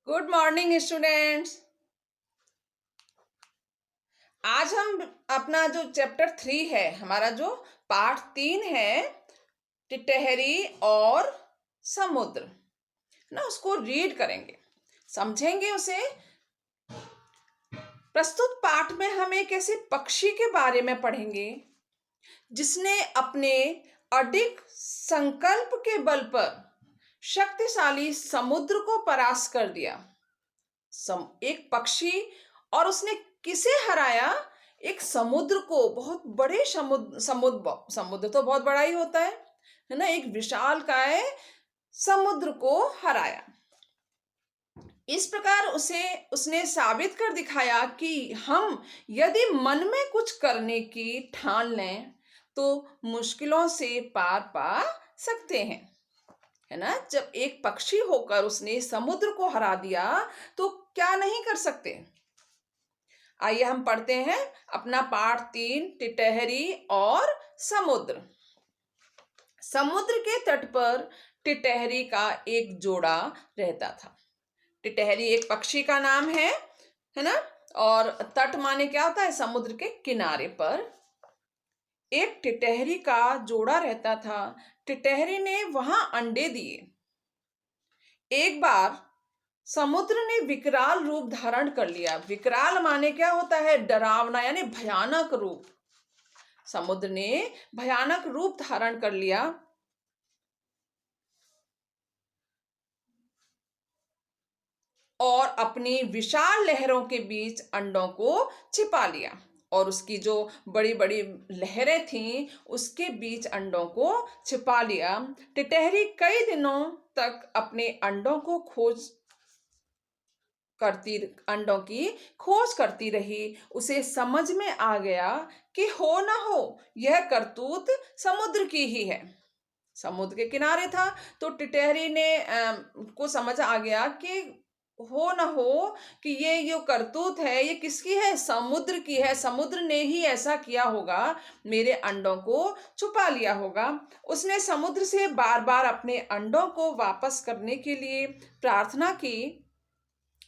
Good morning students. आज हम अपना जो चैप्टर 3 है, हमारा जो पार्ट 3 है, टिटहरी और समुद्र ना, उसको रीड करेंगे, समझेंगे उसे। प्रस्तुत पाठ में हम एक ऐसे पक्षी के बारे में पढ़ेंगे जिसने अपने अडिग संकल्प के बल पर शक्तिशाली समुद्र को परास्त कर दिया। एक पक्षी, और उसने किसे हराया? एक समुद्र को। बहुत बड़े समुद्र समुद्र समुद्र तो बहुत बड़ा ही होता है ना। एक विशालकाय समुद्र को हराया। इस प्रकार उसने साबित कर दिखाया कि हम यदि मन में कुछ करने की ठान लें तो मुश्किलों से पार पा सकते हैं, है ना। जब एक पक्षी होकर उसने समुद्र को हरा दिया तो क्या नहीं कर सकते। आइए हम पढ़ते हैं अपना पाठ 3, टिटहरी और समुद्र। समुद्र के तट पर टिटहरी का एक जोड़ा रहता था। टिटहरी एक पक्षी का नाम है ना। और तट माने क्या होता है? समुद्र के किनारे पर एक टिटहरी का जोड़ा रहता था। टिटहरी ने वहां अंडे दिए। एक बार समुद्र ने विकराल रूप धारण कर लिया। विकराल माने क्या होता है? डरावना, यानी भयानक रूप। समुद्र ने भयानक रूप धारण कर लिया और अपनी विशाल लहरों के बीच अंडों को छिपा लिया। और उसकी जो बड़ी बड़ी लहरें थीं उसके बीच अंडों को छिपा लिया। टिटहरी कई दिनों तक अपने अंडों की खोज करती रही। उसे समझ में आ गया कि हो ना हो यह करतूत समुद्र की ही है। समुद्र के किनारे था तो टिटहरी ने को समझ आ गया कि हो ना हो कि ये जो करतूत है ये किसकी है? समुद्र की है। समुद्र ने ही ऐसा किया होगा, मेरे अंडों को छुपा लिया होगा। उसने समुद्र से बार बार अपने अंडों को वापस करने के लिए प्रार्थना की,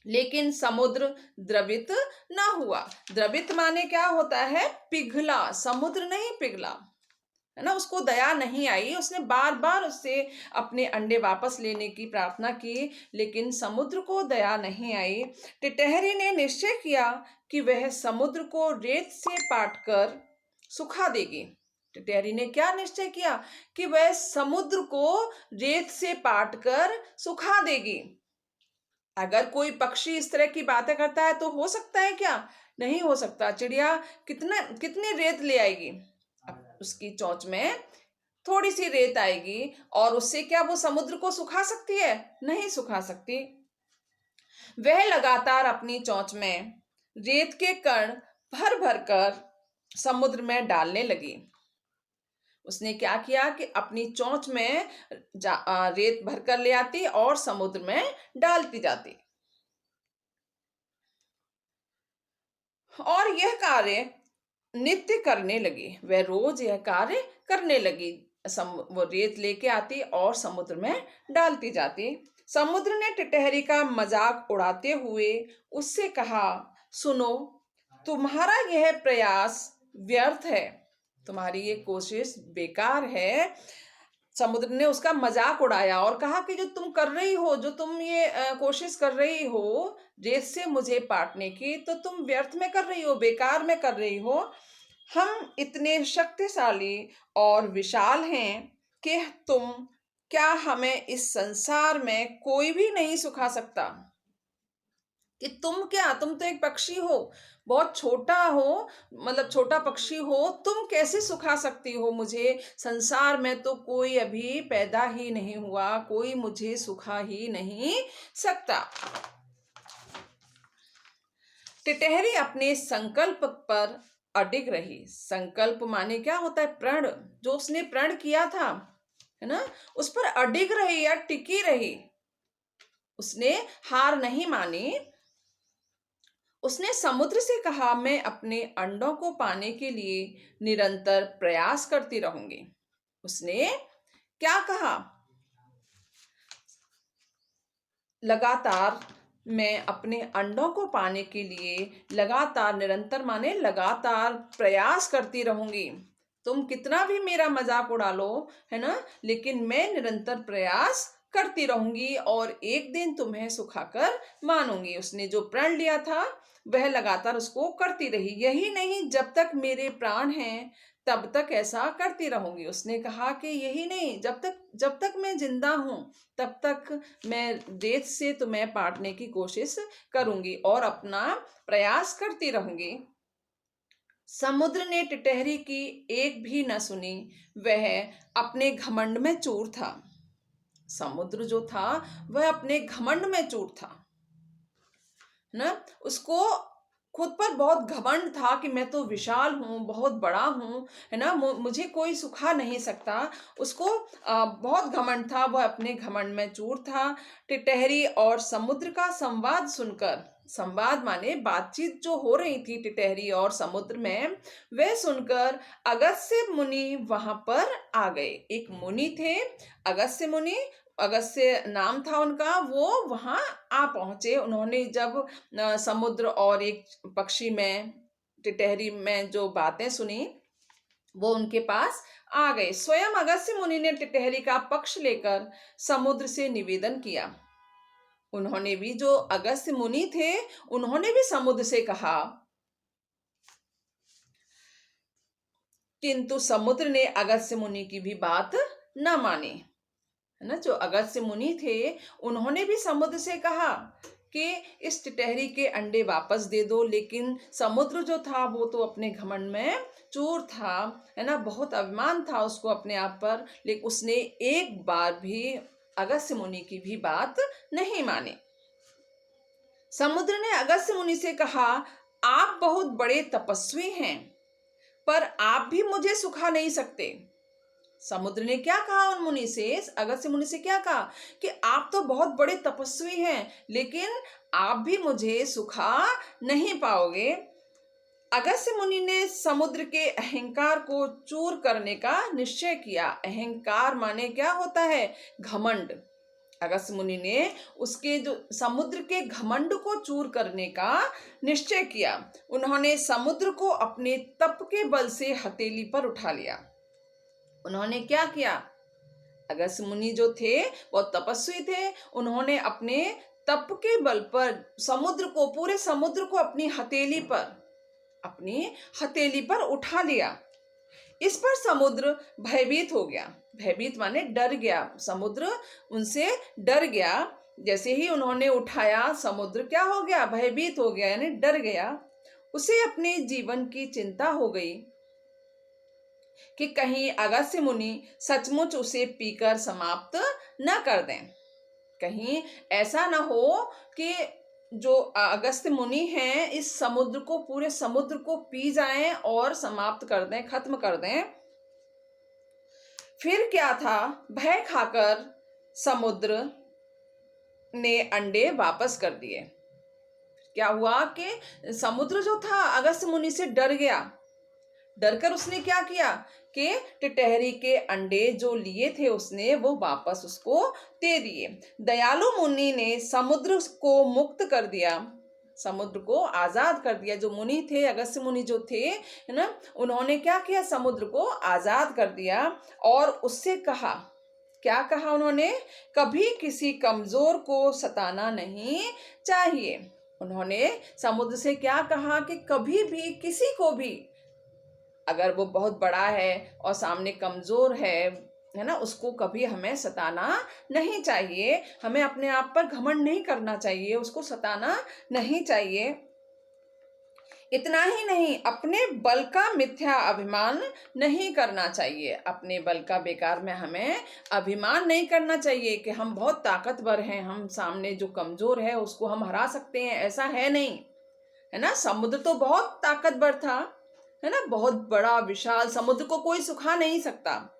लेकिन समुद्र द्रवित ना हुआ। द्रवित माने क्या होता है? पिघला। समुद्र नहीं पिघला, है ना। उसको दया नहीं आई। उसने बार बार उससे अपने अंडे वापस लेने की प्रार्थना की, लेकिन समुद्र को दया नहीं आई। टिटहरी ने निश्चय किया कि वह समुद्र को रेत से पाटकर सुखा देगी। टिटहरी ने क्या निश्चय किया? कि वह समुद्र को रेत से पाटकर सुखा देगी। अगर कोई पक्षी इस तरह की बातें करता है तो हो सकता है क्या? नहीं हो सकता। चिड़िया कितनी रेत ले आएगी? उसकी चोंच में थोड़ी सी रेत आएगी और उससे क्या वो समुद्र को सुखा सकती है? नहीं सुखा सकती। वह लगातार अपनी चोंच में रेत के कण भर भर कर समुद्र में डालने लगी। उसने क्या किया कि अपनी चोंच में रेत भरकर ले आती और समुद्र में डालती जाती। और यह कार्य नित्य करने लगी। वह रोज यह कार्य करने लगी। वो रेत लेके आती और समुद्र में डालती जाती। समुद्र ने टिटहरी का मजाक उड़ाते हुए उससे कहा, सुनो, तुम्हारा यह प्रयास व्यर्थ है। तुम्हारी ये कोशिश बेकार है। समुद्र ने उसका मजाक उड़ाया और कहा कि जो तुम कर रही हो, जो तुम ये कोशिश कर रही हो रेत से मुझे पाटने की, तो तुम व्यर्थ में कर रही हो, बेकार में कर रही हो। हम इतने शक्तिशाली और विशाल हैं कि हमें इस संसार में कोई भी नहीं सुखा सकता। कि तुम तो एक पक्षी हो, बहुत छोटा हो, मतलब छोटा पक्षी हो, तुम कैसे सुखा सकती हो मुझे? संसार में तो कोई अभी पैदा ही नहीं हुआ, कोई मुझे सुखा ही नहीं सकता। टिटहरी अपने संकल्प पर अडिग रही। संकल्प माने क्या होता है? प्रण। जो उसने प्रण किया था, है ना, उस पर अडिग रही या टिकी रही। उसने हार नहीं मानी। उसने समुद्र से कहा, मैं अपने अंडों को पाने के लिए निरंतर प्रयास करती रहूंगी। उसने क्या कहा? लगातार मैं अपने अंडों को पाने के लिए लगातार, निरंतर माने लगातार प्रयास करती रहूंगी। तुम कितना भी मेरा मजाक उड़ा लो, है ना, लेकिन मैं निरंतर प्रयास करती रहूंगी और एक दिन तुम्हें सुखाकर मानूंगी। उसने जो प्रण लिया था वह लगातार उसको करती रही। यही नहीं, जब तक मेरे प्राण हैं तब तक ऐसा करती रहूंगी। उसने कहा कि यही नहीं, जब तक मैं जिंदा हूं तब तक मैं देश से तुम्हें पाटने की कोशिश करूंगी और अपना प्रयास करती रहूंगी। समुद्र ने टिटहरी की एक भी न सुनी। वह अपने घमंड में चूर था। समुद्र जो था वह अपने घमंड में चूर था ना। उसको खुद पर बहुत घमंड था कि मैं तो विशाल हूँ, बहुत बड़ा हूँ, है ना, मुझे कोई सुखा नहीं सकता। उसको बहुत घमंड था, वह अपने घमंड में चूर था। टिटहरी और समुद्र का संवाद सुनकर, संवाद माने बातचीत जो हो रही थी टिटहरी और समुद्र में, वह सुनकर अगस्त्य मुनि वहां पर आ गए। एक मुनि थे, अगस्त्य मुनि, अगस्त्य नाम था उनका, वो वहां आ पहुंचे। उन्होंने जब समुद्र और एक पक्षी में, टिटहरी में जो बातें सुनी, वो उनके पास आ गए। स्वयं अगस्त्य मुनि ने टिटहरी का पक्ष लेकर समुद्र से निवेदन किया। उन्होंने भी, जो अगस्त्य मुनि थे, उन्होंने भी समुद्र से कहा, किंतु समुद्र ने अगस्त्य मुनि की भी बात न मानी, है ना। जो अगस्त्य मुनि थे उन्होंने भी समुद्र से कहा कि इस टिटहरी के अंडे वापस दे दो, लेकिन समुद्र जो था वो तो अपने घमंड में चूर था, है ना, बहुत अभिमान था उसको अपने आप पर, लेकिन उसने एक बार भी अगस्त्य मुनि की भी बात नहीं मानी। समुद्र ने अगस्त्य मुनि से कहा, आप बहुत बड़े तपस्वी हैं, पर आप भी मुझे सुखा नहीं सकते। समुद्र ने क्या कहा उन मुनि से, अगस्त्य मुनि से क्या कहा कि आप तो बहुत बड़े तपस्वी हैं, लेकिन आप भी मुझे सुखा नहीं पाओगे। अगस्त्य मुनि ने समुद्र के अहंकार को चूर करने का निश्चय किया। अहंकार माने क्या होता है, घमंड। अगस्त्य मुनि ने उसके जो समुद्र के घमंड को चूर करने का निश्चय किया। उन्होंने समुद्र को अपने तप के बल से हथेली पर उठा लिया। उन्होंने क्या किया, अगस्त्य मुनि जो थे वो तपस्वी थे, उन्होंने अपने तप के बल पर समुद्र को, पूरे समुद्र को अपनी हथेली पर उठा लिया। इस पर समुद्र भयभीत हो गया। भयभीत माने डर गया, समुद्र उनसे डर गया। जैसे ही उन्होंने उठाया, समुद्र क्या हो गया, भयभीत हो गया, यानी डर गया। उसे अपने जीवन की चिंता हो गई कि कहीं अगस्त्य मुनि सचमुच उसे पीकर समाप्त न कर दें। कहीं ऐसा न हो कि जो अगस्त्य मुनि हैं इस समुद्र को, पूरे समुद्र को पी जाएं और समाप्त कर दें, खत्म कर दें। फिर क्या था, भय खाकर समुद्र ने अंडे वापस कर दिए। क्या हुआ कि समुद्र जो था अगस्त्य मुनि से डर गया। डरकर उसने क्या किया कि टिटहरी के अंडे जो लिए थे उसने, वो वापस उसको दे दिए। दयालु मुनि ने समुद्र को मुक्त कर दिया, समुद्र को आजाद कर दिया। जो मुनि थे, अगस्त्य मुनि जो थे, है ना, उन्होंने क्या किया, समुद्र को आजाद कर दिया और उससे कहा, क्या कहा उन्होंने, कभी किसी कमजोर को सताना नहीं चाहिए। उन्होंने समुद्र से क्या कहा कि कभी भी किसी को भी, अगर वो बहुत बड़ा है और सामने कमजोर है ना, उसको कभी हमें सताना नहीं चाहिए। हमें अपने आप पर घमंड नहीं करना चाहिए, उसको सताना नहीं चाहिए। इतना ही नहीं, अपने बल का मिथ्या अभिमान नहीं करना चाहिए। अपने बल का बेकार में हमें अभिमान नहीं करना चाहिए कि हम बहुत ताकतवर हैं, हम सामने जो कमजोर है उसको हम हरा सकते हैं, ऐसा है नहीं, है ना। समुद्र तो बहुत ताकतवर था, है ना, बहुत बड़ा विशाल, समुद्र को कोई सुखा नहीं सकता।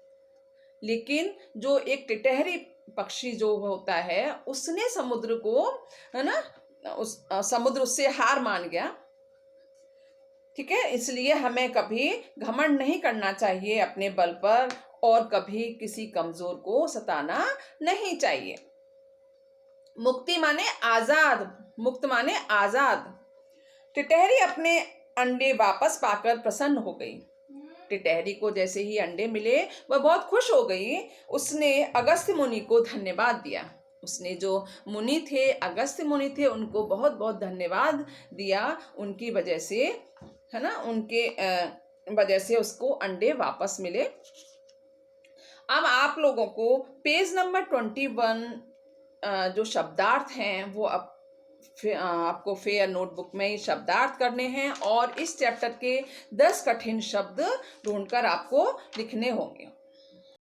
लेकिन जो एक टिटहरी पक्षी जो होता है, उसने समुद्र को, है ना, समुद्र उससे हार मान गया। ठीक है, इसलिए हमें कभी घमंड नहीं करना चाहिए अपने बल पर और कभी किसी कमजोर को सताना नहीं चाहिए। मुक्ति माने आजाद, मुक्त माने आजाद। टिटहरी अपने अंडे वापस पाकर प्रसन्न हो गई। टिटहरी को जैसे ही अंडे मिले वह बहुत खुश हो गई। उसने अगस्त्य मुनि को धन्यवाद दिया। उसने जो मुनि थे, अगस्त्य मुनि थे, उनको बहुत बहुत धन्यवाद दिया। उनकी वजह से, है ना, उनके वजह से उसको अंडे वापस मिले। अब आप लोगों को पेज नंबर 21 जो शब्दार्थ हैं वो आपको फेयर नोटबुक में ही शब्दार्थ करने हैं और इस चैप्टर के 10 कठिन शब्द ढूंढकर आपको लिखने होंगे।